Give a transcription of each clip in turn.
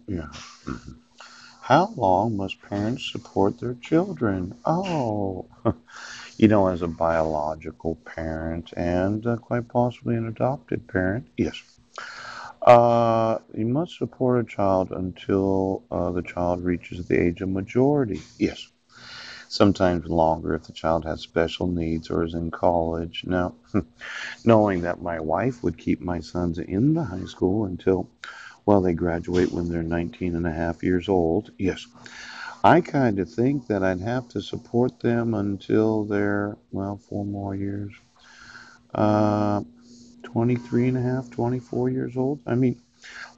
Yeah. Mhm. How long must parents support their children? Oh, as a biological parent and quite possibly an adopted parent, yes. You must support a child until the child reaches the age of majority. Yes. Sometimes longer if the child has special needs or is in college. Now, knowing that my wife would keep my sons in the high school until, well, they graduate when they're 19 and a half years old. Yes. I kind of think that I'd have to support them until they're, well, 4 more years. Uh, 23 and a half, 24 years old. I mean,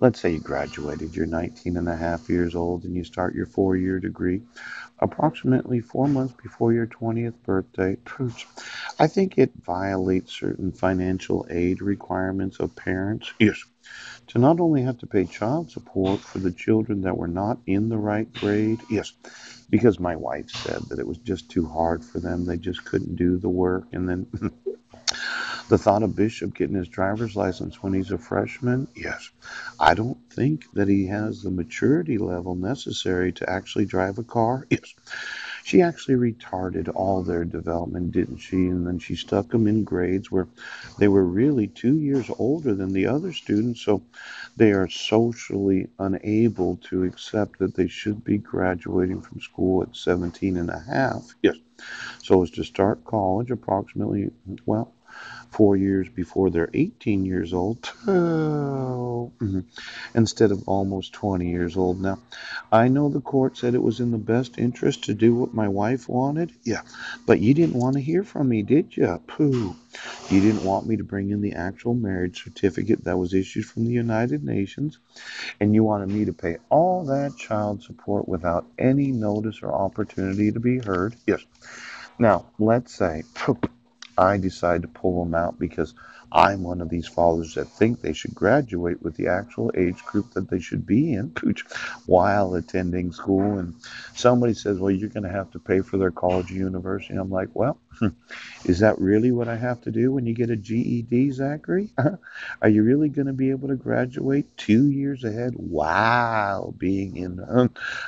let's say you graduated, you're 19 and a half years old, and you start your 4 year degree approximately 4 months before your 20th birthday. I think it violates certain financial aid requirements of parents. Yes. To not only have to pay child support for the children that were not in the right grade. Yes. Because my wife said that it was just too hard for them. They just couldn't do the work. And then the thought of Bishop getting his driver's license when he's a freshman, yes. I don't think that he has the maturity level necessary to actually drive a car. Yes. She actually retarded all their development, didn't she? And then she stuck them in grades where they were really 2 years older than the other students, so they are socially unable to accept that they should be graduating from school at 17 and a half. Yes. So as to start college approximately, well, 4 years before they're 18 years old. Oh, instead of almost 20 years old now. I know the court said it was in the best interest to do what my wife wanted. Yeah, but you didn't want to hear from me, did you? Pooh. You didn't want me to bring in the actual marriage certificate that was issued from the United Nations, and you wanted me to pay all that child support without any notice or opportunity to be heard. Yes. Now, let's say I decide to pull them out because I'm one of these fathers that think they should graduate with the actual age group that they should be in while attending school. And somebody says, well, you're going to have to pay for their college or university. I'm like, well, is that really what I have to do when you get a GED, Zachary? Are you really going to be able to graduate 2 years ahead while being in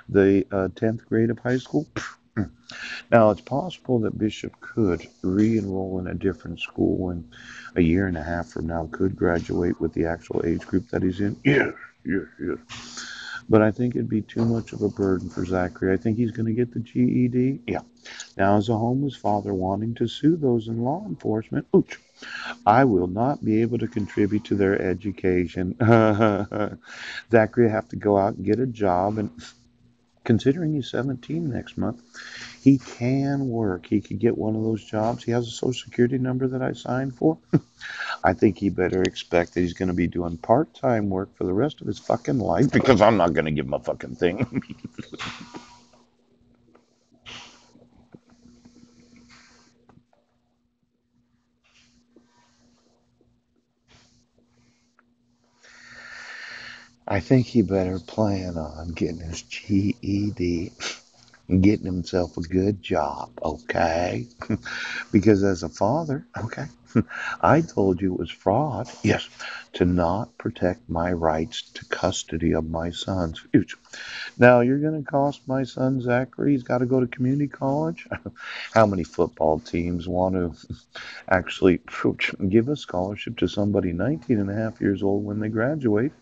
the 10th grade of high school? Now, it's possible that Bishop could re enroll in a different school and a year and a half from now could graduate with the actual age group that he's in. Yes, yes, yes. But I think it'd be too much of a burden for Zachary. I think he's going to get the GED. Yeah. Now, as a homeless father wanting to sue those in law enforcement, ooch, I will not be able to contribute to their education. Zachary will have to go out and get a job. And considering he's 17 next month, he can work. He could get one of those jobs. He has a social security number that I signed for. I think he better expect that he's going to be doing part time work for the rest of his fucking life because I'm not going to give him a fucking thing. I think he better plan on getting his GED and getting himself a good job, okay? Because as a father, okay, I told you it was fraud, yes, to not protect my rights to custody of my sons. Now you're going to cost my son Zachary. He's got to go to community college. How many football teams want to actually give a scholarship to somebody 19 and a half years old when they graduate?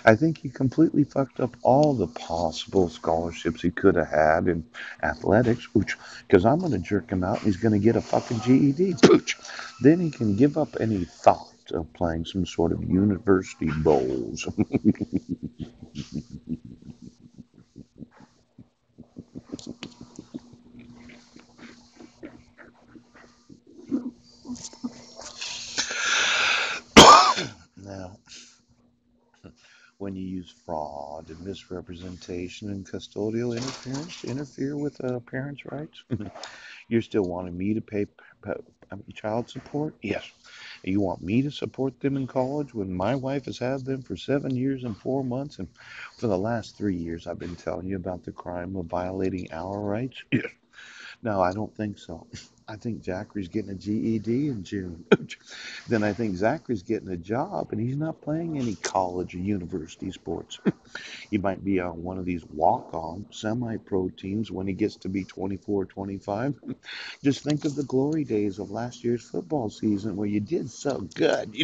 I think he completely fucked up all the possible scholarships he could have had in athletics, because I'm going to jerk him out and he's going to get a fucking GED. Then he can give up any thought of playing some sort of university bowls. Now, when you use fraud and misrepresentation and custodial interference to interfere with a parent's rights, you're still wanting me to pay child support? Yes. You want me to support them in college when my wife has had them for 7 years and 4 months? And for the last 3 years, I've been telling you about the crime of violating our rights? Yes. No, I don't think so. I think Zachary's getting a GED in June. Then I think Zachary's getting a job and he's not playing any college or university sports. He might be on one of these walk-on semi-pro teams when he gets to be 24, 25. Just think of the glory days of last year's football season where you did so good.